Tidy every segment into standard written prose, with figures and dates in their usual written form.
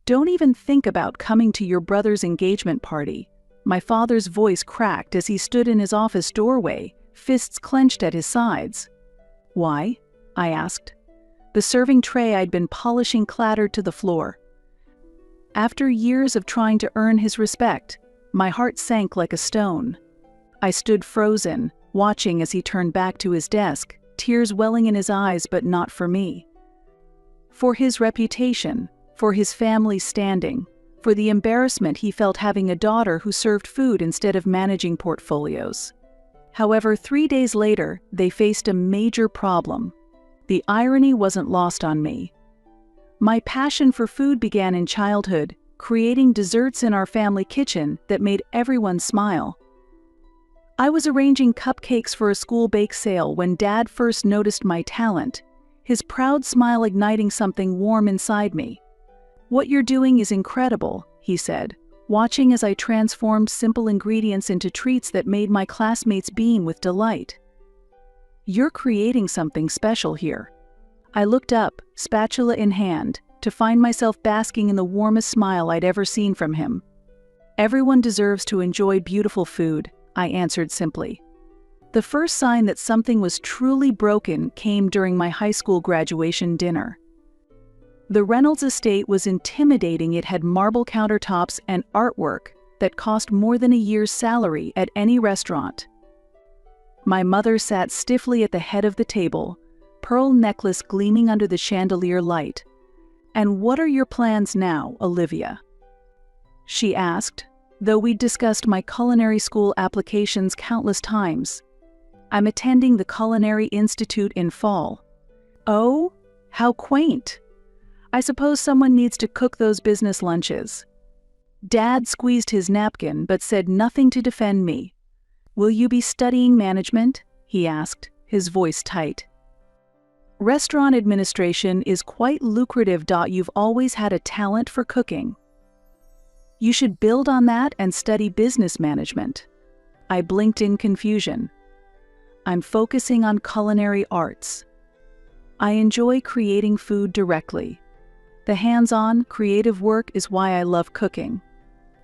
Don't even think about coming to your brother's engagement party. My father's voice cracked as he stood in his office doorway, fists clenched at his sides. Why? I asked. The serving tray I'd been polishing clattered to the floor. After years of trying to earn his respect, my heart sank like a stone. I stood frozen, watching as he turned back to his desk, tears welling in his eyes, but not for me. For his reputation, for his family's standing, for the embarrassment he felt having a daughter who served food instead of managing portfolios. However, 3 days later, they faced a major problem. The irony wasn't lost on me. My passion for food began in childhood, creating desserts in our family kitchen that made everyone smile. I was arranging cupcakes for a school bake sale when Dad first noticed my talent, his proud smile igniting something warm inside me. "What you're doing is incredible," he said, watching as I transformed simple ingredients into treats that made my classmates beam with delight. "You're creating something special here." I looked up, spatula in hand, to find myself basking in the warmest smile I'd ever seen from him. "Everyone deserves to enjoy beautiful food," I answered simply. The first sign that something was truly broken came during my high school graduation dinner. The Reynolds estate was intimidating. It had marble countertops and artwork that cost more than a year's salary at any restaurant. My mother sat stiffly at the head of the table, pearl necklace gleaming under the chandelier light. "And what are your plans now, Olivia?" she asked, though we'd discussed my culinary school applications countless times. "I'm attending the Culinary Institute in fall." "Oh, how quaint. I suppose someone needs to cook those business lunches." Dad squeezed his napkin but said nothing to defend me. "Will you be studying management?" he asked, his voice tight. "Restaurant administration is quite lucrative. You've always had a talent for cooking. You should build on that and study business management." I blinked in confusion. "I'm focusing on culinary arts. I enjoy creating food directly. The hands-on, creative work is why I love cooking."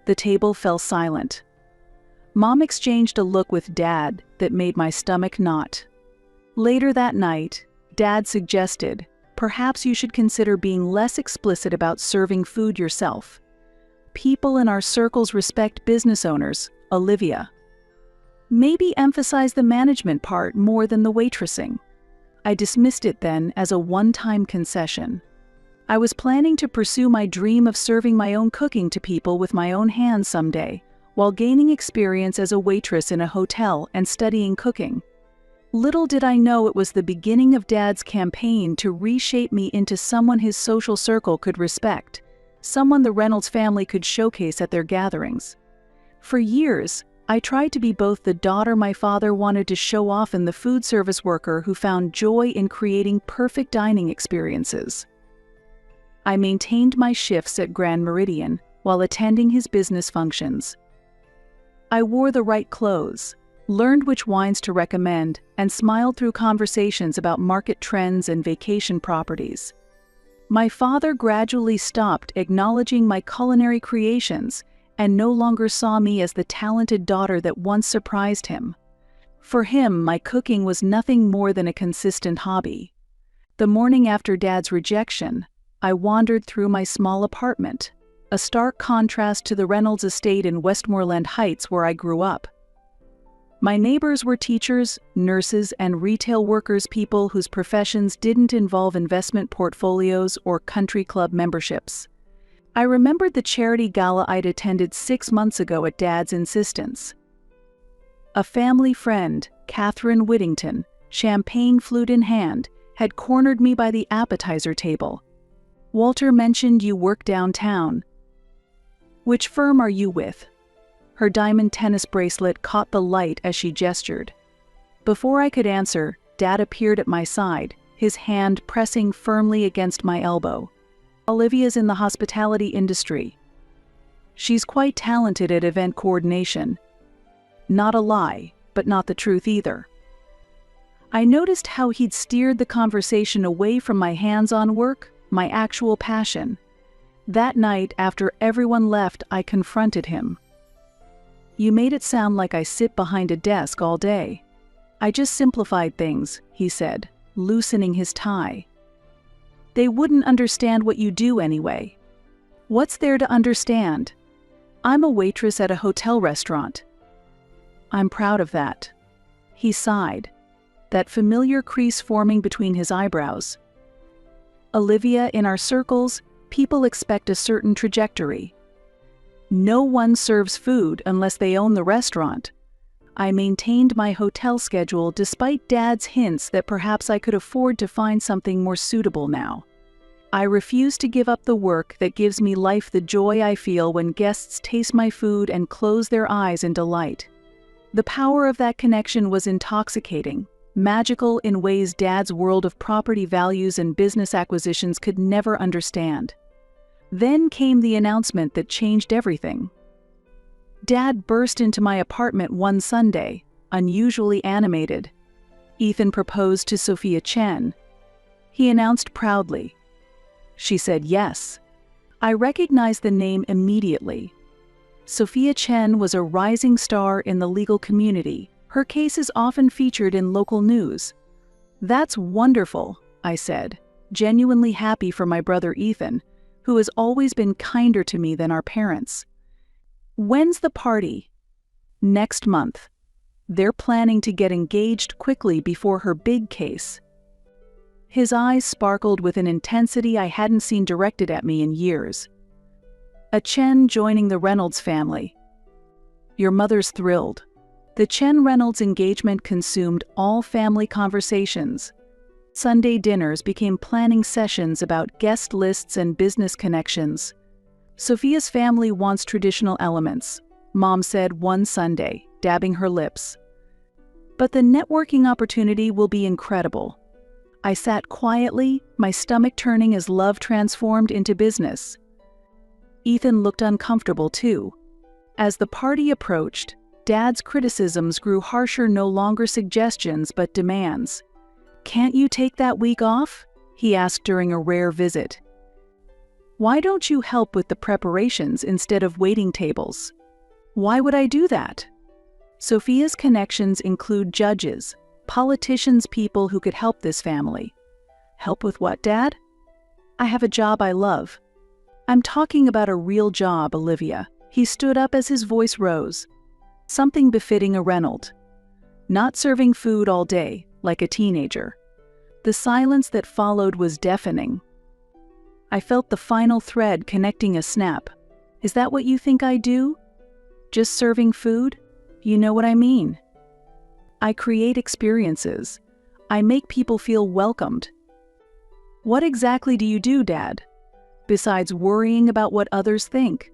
The table fell silent. Mom exchanged a look with Dad that made my stomach knot. Later that night, Dad suggested, "Perhaps you should consider being less explicit about serving food yourself. People in our circles respect business owners, Olivia. Maybe emphasize the management part more than the waitressing." I dismissed it then as a one-time concession. I was planning to pursue my dream of serving my own cooking to people with my own hands someday, while gaining experience as a waitress in a hotel and studying cooking. Little did I know it was the beginning of Dad's campaign to reshape me into someone his social circle could respect, someone the Reynolds family could showcase at their gatherings. For years, I tried to be both the daughter my father wanted to show off and the food service worker who found joy in creating perfect dining experiences. I maintained my shifts at Grand Meridian while attending his business functions. I wore the right clothes, learned which wines to recommend, and smiled through conversations about market trends and vacation properties. My father gradually stopped acknowledging my culinary creations and no longer saw me as the talented daughter that once surprised him. For him, my cooking was nothing more than a consistent hobby. The morning after Dad's rejection, I wandered through my small apartment, a stark contrast to the Reynolds estate in Westmoreland Heights where I grew up. My neighbors were teachers, nurses, and retail workers, people whose professions didn't involve investment portfolios or country club memberships. I remembered the charity gala I'd attended 6 months ago at Dad's insistence. A family friend, Catherine Whittington, champagne flute in hand, had cornered me by the appetizer table. "Walter mentioned you work downtown. Which firm are you with?" Her diamond tennis bracelet caught the light as she gestured. Before I could answer, Dad appeared at my side, his hand pressing firmly against my elbow. "Olivia's in the hospitality industry. She's quite talented at event coordination." Not a lie, but not the truth either. I noticed how he'd steered the conversation away from my hands-on work, my actual passion. That night, after everyone left, I confronted him. "You made it sound like I sit behind a desk all day." "I just simplified things," he said, loosening his tie. "They wouldn't understand what you do anyway." "What's there to understand? I'm a waitress at a hotel restaurant." "I'm proud of that." He sighed, that familiar crease forming between his eyebrows. "Olivia, in our circles, people expect a certain trajectory. No one serves food unless they own the restaurant." I maintained my hotel schedule despite Dad's hints that perhaps I could afford to find something more suitable now. I refuse to give up the work that gives me life, the joy I feel when guests taste my food and close their eyes in delight. The power of that connection was intoxicating, magical in ways Dad's world of property values and business acquisitions could never understand. Then came the announcement that changed everything. Dad burst into my apartment one Sunday, unusually animated. Ethan proposed to Sophia Chen. He announced proudly. She said yes. I recognized the name immediately. Sophia Chen was a rising star in the legal community. Her case is often featured in local news. "That's wonderful," I said, genuinely happy for my brother Ethan, who has always been kinder to me than our parents. "When's the party?" "Next month. They're planning to get engaged quickly before her big case." His eyes sparkled with an intensity I hadn't seen directed at me in years. "A Chen joining the Reynolds family. Your mother's thrilled." The Chen-Reynolds engagement consumed all family conversations. Sunday dinners became planning sessions about guest lists and business connections. "Sophia's family wants traditional elements," Mom said one Sunday, dabbing her lips. "But the networking opportunity will be incredible." I sat quietly, my stomach turning as love transformed into business. Ethan looked uncomfortable too. As the party approached, Dad's criticisms grew harsher, no longer suggestions but demands. "Can't you take that week off?" he asked during a rare visit. "Why don't you help with the preparations instead of waiting tables?" "Why would I do that?" Sophia's connections include judges, politicians, people who could help this family. "Help with what, Dad?" "I have a job I love." "I'm talking about a real job, Olivia." He stood up as his voice rose. "Something befitting a Reynolds. Not serving food all day, like a teenager." The silence that followed was deafening. I felt the final thread connecting a snap. "Is that what you think I do? Just serving food? You know what I mean. I create experiences. I make people feel welcomed." "What exactly do you do, Dad? Besides worrying about what others think?"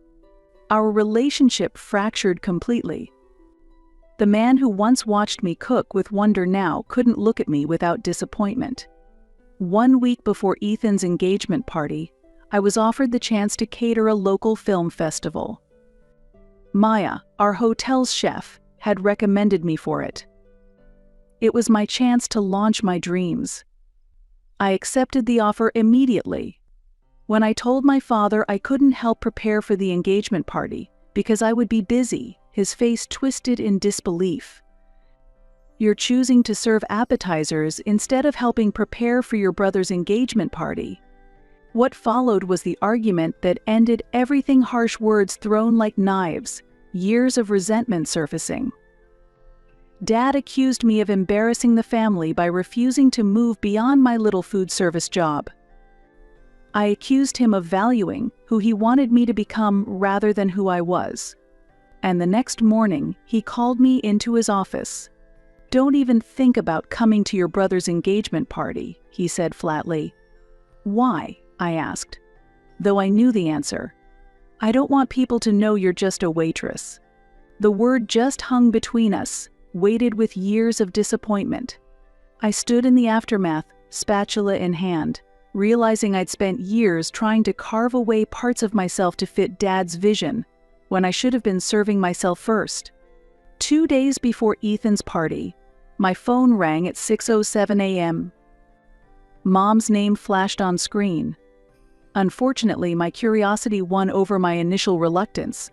Our relationship fractured completely. The man who once watched me cook with wonder now couldn't look at me without disappointment. 1 week before Ethan's engagement party, I was offered the chance to cater a local film festival. Maya, our hotel's chef, had recommended me for it. It was my chance to launch my dreams. I accepted the offer immediately. When I told my father I couldn't help prepare for the engagement party because I would be busy, his face twisted in disbelief. "You're choosing to serve appetizers instead of helping prepare for your brother's engagement party." What followed was the argument that ended everything, harsh words thrown like knives, years of resentment surfacing. Dad accused me of embarrassing the family by refusing to move beyond my little food service job. I accused him of valuing who he wanted me to become rather than who I was. And the next morning, he called me into his office. "Don't even think about coming to your brother's engagement party," he said flatly. "Why?" I asked, though I knew the answer. "I don't want people to know you're just a waitress." The word just hung between us, weighted with years of disappointment. I stood in the aftermath, spatula in hand, realizing I'd spent years trying to carve away parts of myself to fit Dad's vision, when I should have been serving myself first. 2 days before Ethan's party, my phone rang at 6:07 a.m. Mom's name flashed on screen. Unfortunately, my curiosity won over my initial reluctance.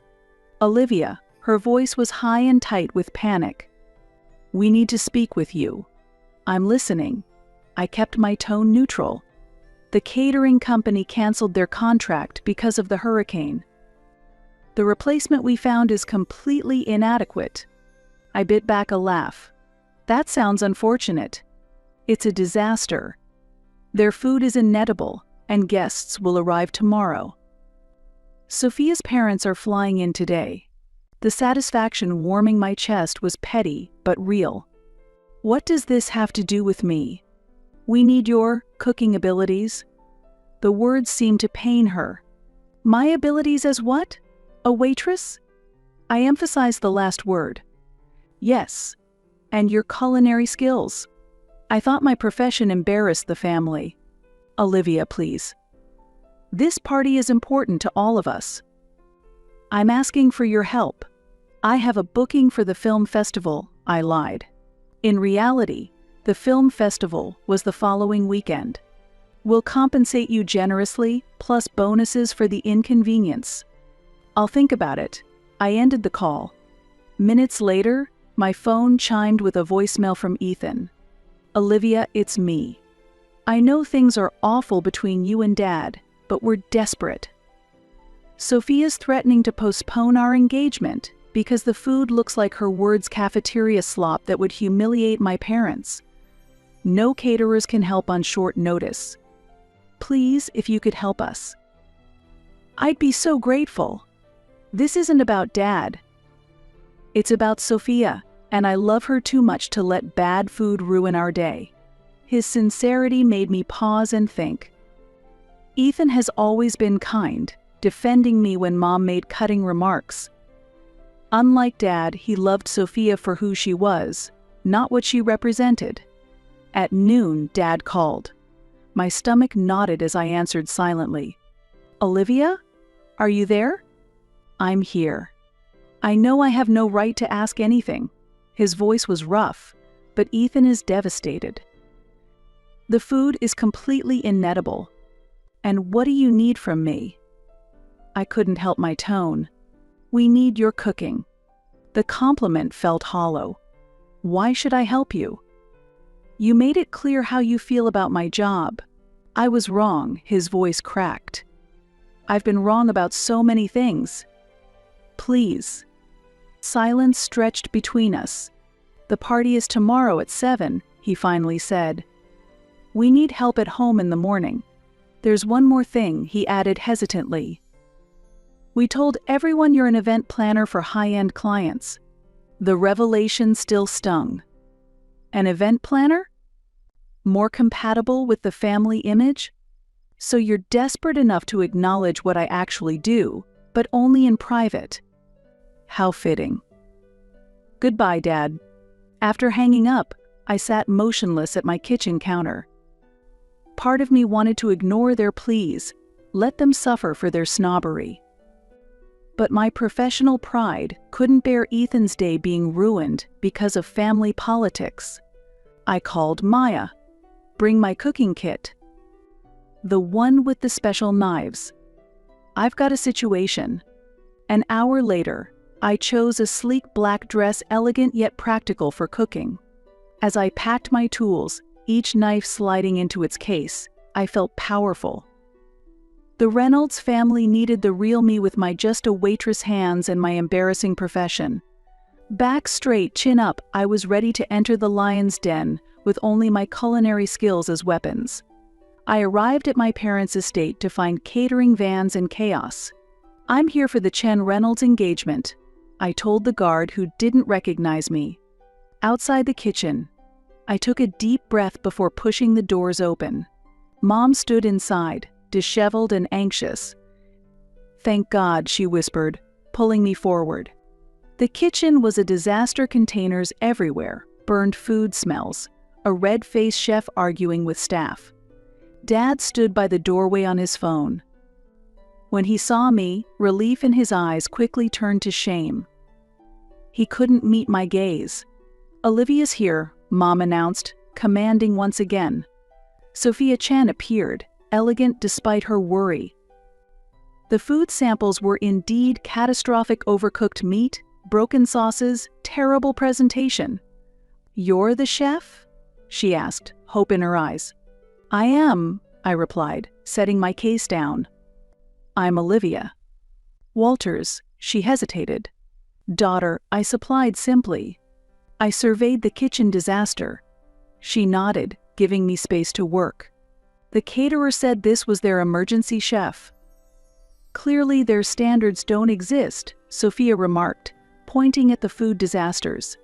"Olivia," her voice was high and tight with panic. "We need to speak with you." "I'm listening." I kept my tone neutral. "The catering company canceled their contract because of the hurricane. The replacement we found is completely inadequate." I bit back a laugh. "That sounds unfortunate." "It's a disaster. Their food is inedible, and guests will arrive tomorrow." Sophia's parents are flying in today. The satisfaction warming my chest was petty but real. "What does this have to do with me?" "We need your cooking abilities." The words seemed to pain her. "My abilities as what? A waitress?" I emphasized the last word. "Yes, and your culinary skills." I thought my profession embarrassed the family. "Olivia, please. This party is important to all of us." "I'm asking for your help. I have a booking for the film festival," I lied. In reality, the film festival was the following weekend. "We'll compensate you generously, plus bonuses for the inconvenience." "I'll think about it." I ended the call. Minutes later, my phone chimed with a voicemail from Ethan. "Olivia, it's me. I know things are awful between you and Dad, but we're desperate. Sophia's threatening to postpone our engagement because the food looks like her words cafeteria slop that would humiliate my parents. No caterers can help on short notice. Please, if you could help us." "I'd be so grateful. This isn't about Dad. It's about Sophia, and I love her too much to let bad food ruin our day." His sincerity made me pause and think. Ethan has always been kind, defending me when Mom made cutting remarks. Unlike Dad, he loved Sophia for who she was, not what she represented. At noon, Dad called. My stomach knotted as I answered silently. "Olivia? Are you there?" "I'm here." "I know I have no right to ask anything." His voice was rough, but Ethan is devastated. "The food is completely inedible. And what do you need from me?" I couldn't help my tone. "We need your cooking." The compliment felt hollow. "Why should I help you?" "You made it clear how you feel about my job." I was wrong, his voice cracked. "I've been wrong about so many things. Please." Silence stretched between us. "The party is tomorrow at 7, he finally said. "We need help at home in the morning. There's one more thing," he added hesitantly. "We told everyone you're an event planner for high-end clients." The revelation still stung. An event planner? More compatible with the family image? So you're desperate enough to acknowledge what I actually do, but only in private. How fitting. Goodbye, Dad. After hanging up, I sat motionless at my kitchen counter. Part of me wanted to ignore their pleas, let them suffer for their snobbery. But my professional pride couldn't bear Ethan's day being ruined because of family politics. I called Maya. "Bring my cooking kit." "The one with the special knives." "I've got a situation." An hour later, I chose a sleek black dress, elegant yet practical for cooking. As I packed my tools, each knife sliding into its case, I felt powerful. The Reynolds family needed the real me with my just a waitress hands and my embarrassing profession. Back straight, chin up, I was ready to enter the lion's den with only my culinary skills as weapons. I arrived at my parents' estate to find catering vans and chaos. "I'm here for the Chen Reynolds engagement," I told the guard who didn't recognize me. Outside the kitchen, I took a deep breath before pushing the doors open. Mom stood inside, disheveled and anxious. "Thank God," she whispered, pulling me forward. The kitchen was a disaster, containers everywhere, burned food smells, a red-faced chef arguing with staff. Dad stood by the doorway on his phone. When he saw me, relief in his eyes quickly turned to shame. He couldn't meet my gaze. "Olivia's here," Mom announced, commanding once again. Sophia Chen appeared, elegant despite her worry. The food samples were indeed catastrophic: overcooked meat, broken sauces, terrible presentation. "You're the chef?" she asked, hope in her eyes. "I am," I replied, setting my case down. "I'm Olivia." "Walters," she hesitated. "Daughter," I supplied simply. I surveyed the kitchen disaster. She nodded, giving me space to work. "The caterer said this was their emergency chef." "Clearly their standards don't exist," Sophia remarked, pointing at the food disasters.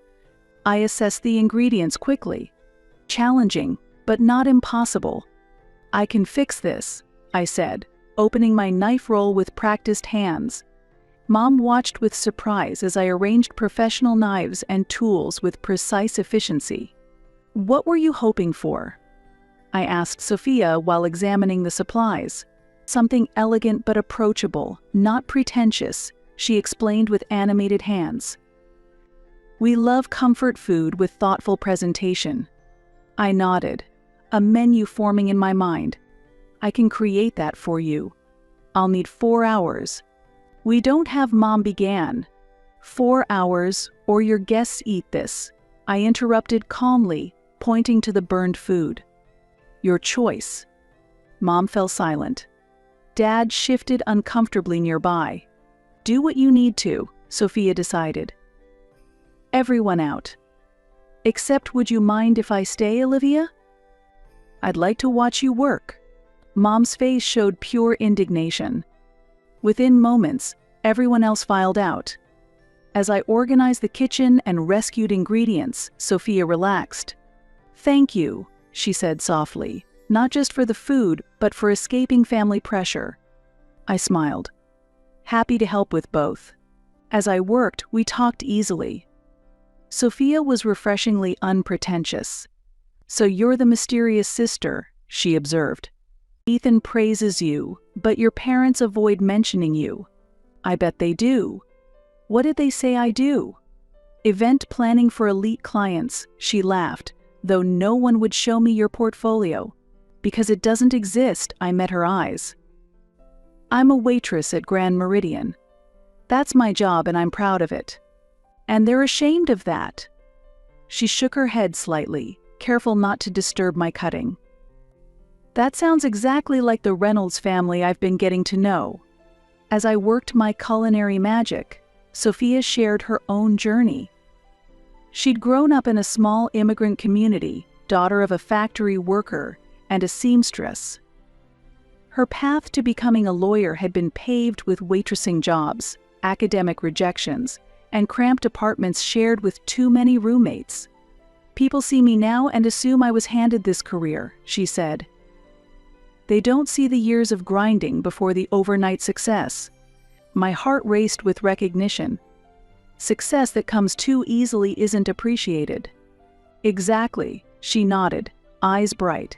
I assessed the ingredients quickly. Challenging, but not impossible. "I can fix this," I said, opening my knife roll with practiced hands. Mom watched with surprise as I arranged professional knives and tools with precise efficiency. "What were you hoping for?" I asked Sophia while examining the supplies. "Something elegant but approachable, not pretentious," she explained with animated hands. "We love comfort food with thoughtful presentation." I nodded, a menu forming in my mind. "I can create that for you. I'll need 4 hours. "We don't have," Mom began. "4 hours, or your guests eat this," I interrupted calmly, pointing to the burned food. "Your choice." Mom fell silent. Dad shifted uncomfortably nearby. "Do what you need to," Sophia decided. Everyone out. "Except, would you mind if I stay, Olivia?" "I'd like to watch you work." Mom's face showed pure indignation. Within moments, everyone else filed out. As I organized the kitchen and rescued ingredients, Sophia relaxed. "Thank you," she said softly, "not just for the food, but for escaping family pressure." I smiled, happy to help with both. As I worked, we talked easily. Sophia was refreshingly unpretentious. "So you're the mysterious sister," she observed. "Ethan praises you, but your parents avoid mentioning you." "I bet they do." "What did they say I do?" "Event planning for elite clients," she laughed, "though no one would show me your portfolio." "Because it doesn't exist," I met her eyes. "I'm a waitress at Grand Meridian. That's my job and I'm proud of it." "And they're ashamed of that." She shook her head slightly, careful not to disturb my cutting. "That sounds exactly like the Reynolds family I've been getting to know." As I worked my culinary magic, Sophia shared her own journey. She'd grown up in a small immigrant community, daughter of a factory worker and a seamstress. Her path to becoming a lawyer had been paved with waitressing jobs, academic rejections, and cramped apartments shared with too many roommates. "People see me now and assume I was handed this career," she said. "They don't see the years of grinding before the overnight success." My heart raced with recognition. Success that comes too easily isn't appreciated. "Exactly," she nodded, eyes bright.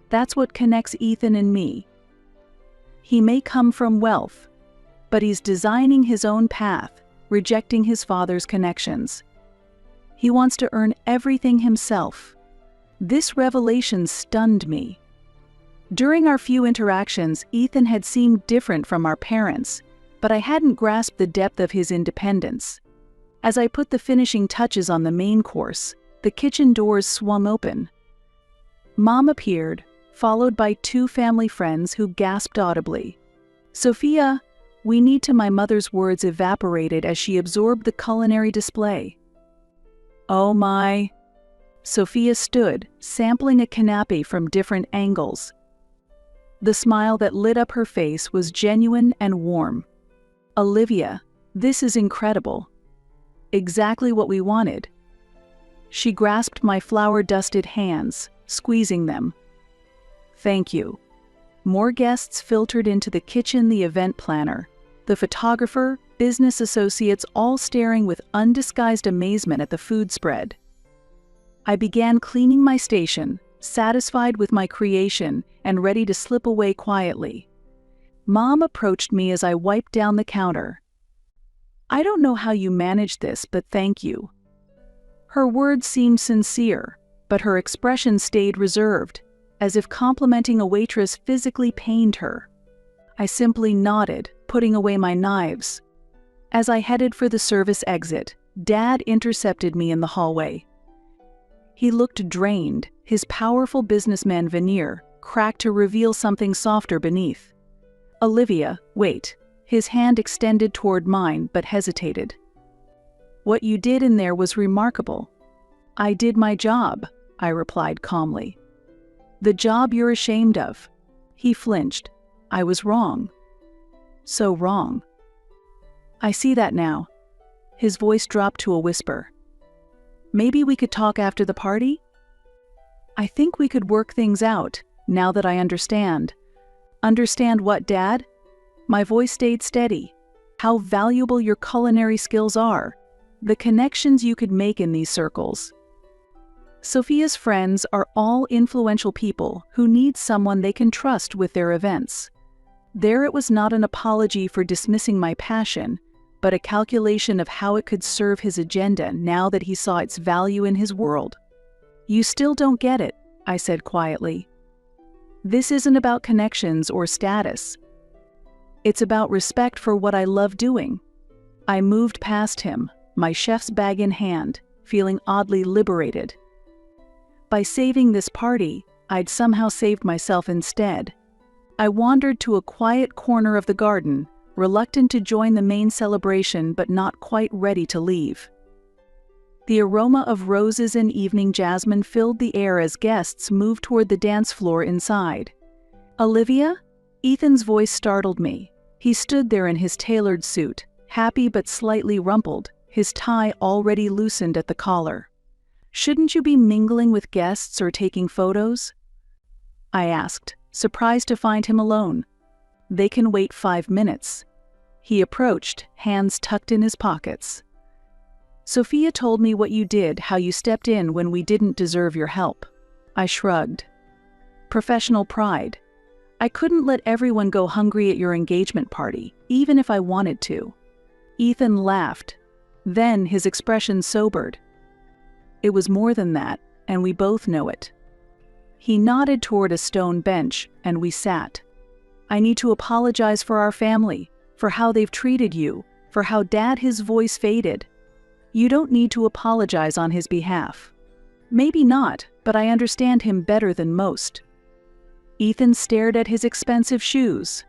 "That's what connects Ethan and me. He may come from wealth, but he's designing his own path, rejecting his father's connections. He wants to earn everything himself." This revelation stunned me. During our few interactions, Ethan had seemed different from our parents, but I hadn't grasped the depth of his independence. As I put the finishing touches on the main course, the kitchen doors swung open. Mom appeared, followed by 2 family friends who gasped audibly. "Sophia, we need to." My mother's words evaporated as she absorbed the culinary display. "Oh my." Sophia stood, sampling a canapé from different angles. The smile that lit up her face was genuine and warm. "Olivia, this is incredible. Exactly what we wanted." She grasped my flour-dusted hands, squeezing them. "Thank you." More guests filtered into the kitchen, the event planner, the photographer, business associates, all staring with undisguised amazement at the food spread. I began cleaning my station, satisfied with my creation and ready to slip away quietly. Mom approached me as I wiped down the counter. "I don't know how you managed this, but thank you." Her words seemed sincere, but her expression stayed reserved. as if complimenting a waitress physically pained her. I simply nodded, putting away my knives. As I headed for the service exit, Dad intercepted me in the hallway. He looked drained, his powerful businessman veneer cracked to reveal something softer beneath. "Olivia, wait." His hand extended toward mine but hesitated. "What you did in there was remarkable." "I did my job," I replied calmly. "The job you're ashamed of." He flinched. "I was wrong." "So wrong." "I see that now." His voice dropped to a whisper. "Maybe we could talk after the party?" "I think we could work things out, now that I understand." "Understand what, Dad?" My voice stayed steady. "How valuable your culinary skills are. The connections you could make in these circles." Sophia's friends are all influential people who need someone they can trust with their events. There it was not an apology for dismissing my passion, but a calculation of how it could serve his agenda now that he saw its value in his world. "You still don't get it," I said quietly. "This isn't about connections or status. It's about respect for what I love doing." I moved past him, my chef's bag in hand, feeling oddly liberated. By saving this party, I'd somehow saved myself instead. I wandered to a quiet corner of the garden, reluctant to join the main celebration but not quite ready to leave. The aroma of roses and evening jasmine filled the air as guests moved toward the dance floor inside. "Olivia?" Ethan's voice startled me. He stood there in his tailored suit, happy but slightly rumpled, his tie already loosened at the collar. "Shouldn't you be mingling with guests or taking photos?" I asked, surprised to find him alone. "They can wait 5 minutes." He approached, hands tucked in his pockets. "Sophia told me what you did, how you stepped in when we didn't deserve your help." I shrugged. "Professional pride. I couldn't let everyone go hungry at your engagement party, even if I wanted to." Ethan laughed. Then his expression sobered. "It was more than that, and we both know it." He nodded toward a stone bench, and we sat. "I need to apologize for our family, for how they've treated you, for how Dad." His voice faded. "You don't need to apologize on his behalf." "Maybe not, but I understand him better than most." Ethan stared at his expensive shoes.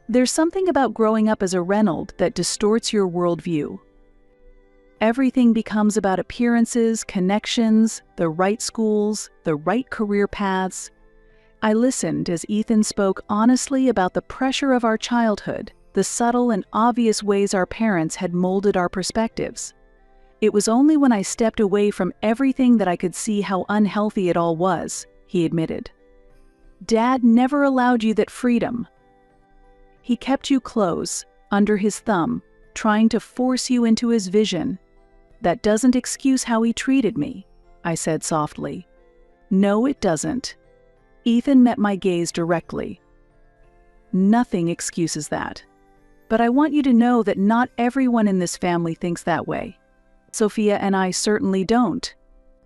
"There's something about growing up as a Reynolds that distorts your worldview. Everything becomes about appearances, connections, the right schools, the right career paths." I listened as Ethan spoke honestly about the pressure of our childhood, the subtle and obvious ways our parents had molded our perspectives. "It was only when I stepped away from everything that I could see how unhealthy it all was," he admitted. "Dad never allowed you that freedom. He kept you close, under his thumb, trying to force you into his vision." "That doesn't excuse how he treated me," I said softly. "No, it doesn't." Ethan met my gaze directly. "Nothing excuses that. But I want you to know that not everyone in this family thinks that way. Sophia and I certainly don't."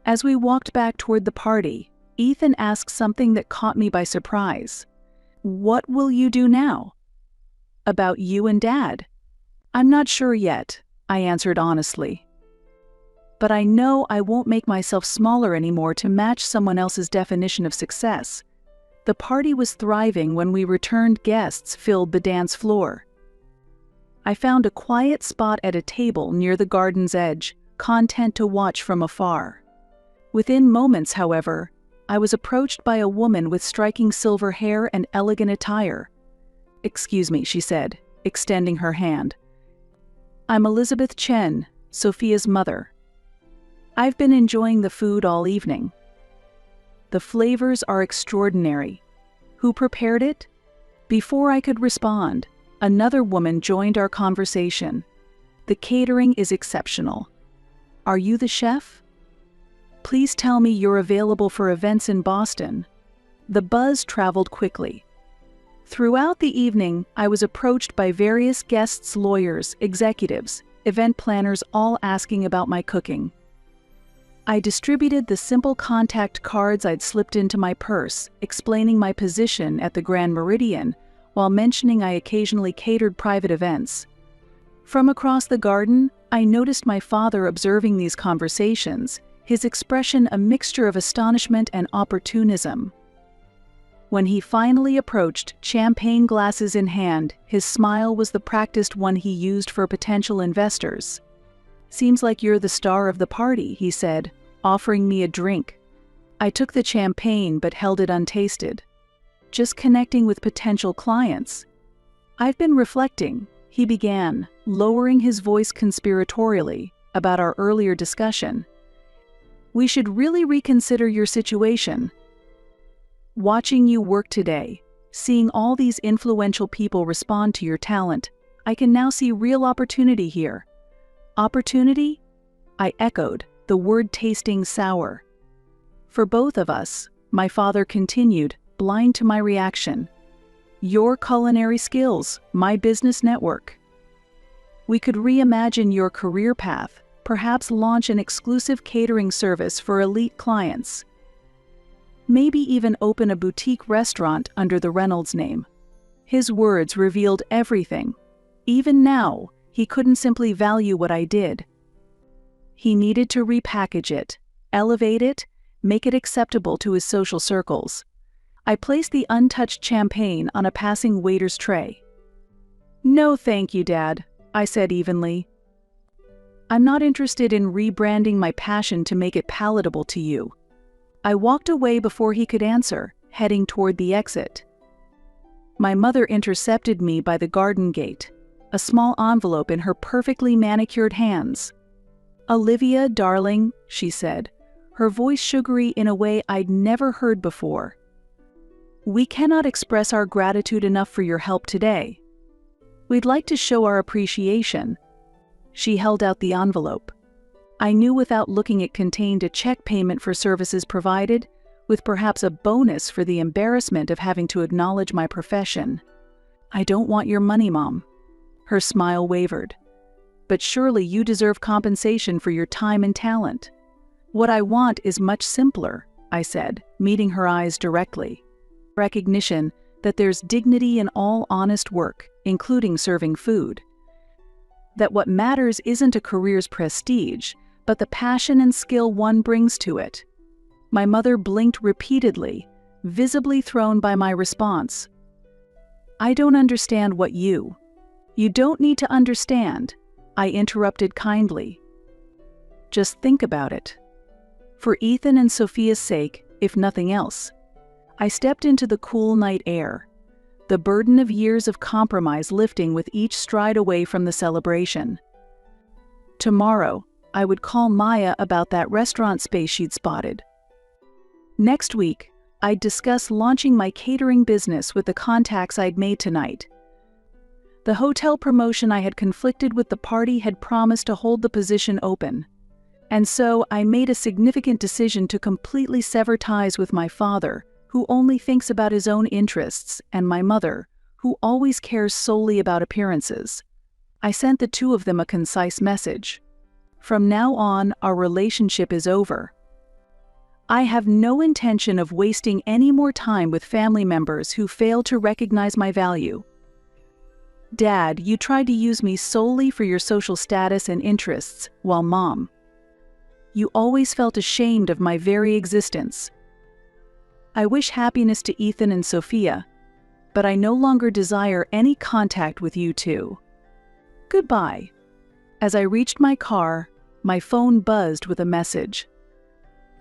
As we walked back toward the party, Ethan asked something that caught me by surprise. "What will you do now?" "About you and Dad?" "I'm not sure yet," I answered honestly. "But I know I won't make myself smaller anymore to match someone else's definition of success." The party was thriving when we returned. Guests filled the dance floor. I found a quiet spot at a table near the garden's edge, content to watch from afar. Within moments, however, I was approached by a woman with striking silver hair and elegant attire. "Excuse me," she said, extending her hand. "I'm Elizabeth Chen, Sophia's mother. I've been enjoying the food all evening." "The flavors are extraordinary. Who prepared it?" Before I could respond, another woman joined our conversation. "The catering is exceptional." "Are you the chef?" "Please tell me you're available for events in Boston." The buzz traveled quickly. Throughout the evening, I was approached by various guests, lawyers, executives, event planners, all asking about my cooking. I distributed the simple contact cards I'd slipped into my purse, explaining my position at the Grand Meridian, while mentioning I occasionally catered private events. From across the garden, I noticed my father observing these conversations, his expression a mixture of astonishment and opportunism. When he finally approached, champagne glasses in hand, his smile was the practiced one he used for potential investors. "Seems like you're the star of the party," he said, offering me a drink. I took the champagne but held it untasted. "Just connecting with potential clients." "I've been reflecting," he began, lowering his voice conspiratorially, "about our earlier discussion. We should really reconsider your situation. Watching you work today, seeing all these influential people respond to your talent, I can now see real opportunity here." "Opportunity?" I echoed, the word tasting sour. "For both of us," my father continued, blind to my reaction. "Your culinary skills, my business network. We could reimagine your career path, perhaps launch an exclusive catering service for elite clients. Maybe even open a boutique restaurant under the Reynolds name." His words revealed everything. Even now, he couldn't simply value what I did. He needed to repackage it, elevate it, make it acceptable to his social circles. I placed the untouched champagne on a passing waiter's tray. "No thank you, Dad," I said evenly. "I'm not interested in rebranding my passion to make it palatable to you." I walked away before he could answer, heading toward the exit. My mother intercepted me by the garden gate, a small envelope in her perfectly manicured hands. "Olivia, darling," she said, her voice sugary in a way I'd never heard before. "We cannot express our gratitude enough for your help today. We'd like to show our appreciation." She held out the envelope. I knew without looking it contained a check payment for services provided, with perhaps a bonus for the embarrassment of having to acknowledge my profession. "I don't want your money, Mom." Her smile wavered. "But surely you deserve compensation for your time and talent." "What I want is much simpler," I said, meeting her eyes directly. "Recognition that there's dignity in all honest work, including serving food. That what matters isn't a career's prestige, but the passion and skill one brings to it." My mother blinked repeatedly, visibly thrown by my response. "I don't understand what you—" "You don't need to understand," I interrupted kindly. "Just think about it. For Ethan and Sophia's sake, if nothing else." I stepped into the cool night air, the burden of years of compromise lifting with each stride away from the celebration. Tomorrow, I would call Maya about that restaurant space she'd spotted. Next week, I'd discuss launching my catering business with the contacts I'd made tonight. The hotel promotion I had conflicted with the party had promised to hold the position open. And so I made a significant decision to completely sever ties with my father, who only thinks about his own interests, and my mother, who always cares solely about appearances. I sent the two of them a concise message. From now on, our relationship is over. I have no intention of wasting any more time with family members who fail to recognize my value. Dad, you tried to use me solely for your social status and interests, while Mom, you always felt ashamed of my very existence. I wish happiness to Ethan and Sophia, but I no longer desire any contact with you two. Goodbye." As I reached my car, my phone buzzed with a message.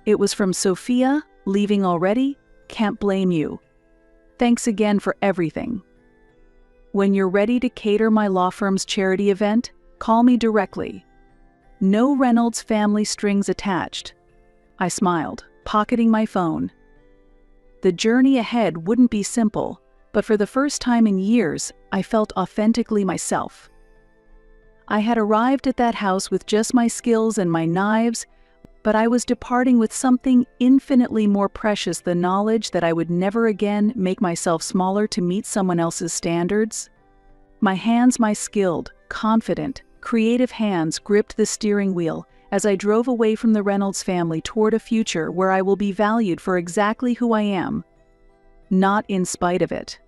It was from Sophia, "Leaving already? Can't blame you. Thanks again for everything. When you're ready to cater my law firm's charity event, call me directly. No Reynolds family strings attached." I smiled, pocketing my phone. The journey ahead wouldn't be simple, but for the first time in years, I felt authentically myself. I had arrived at that house with just my skills and my knives, but I was departing with something infinitely more precious, the knowledge that I would never again make myself smaller to meet someone else's standards. My skilled, confident, creative hands gripped the steering wheel as I drove away from the Reynolds family toward a future where I will be valued for exactly who I am, not in spite of it.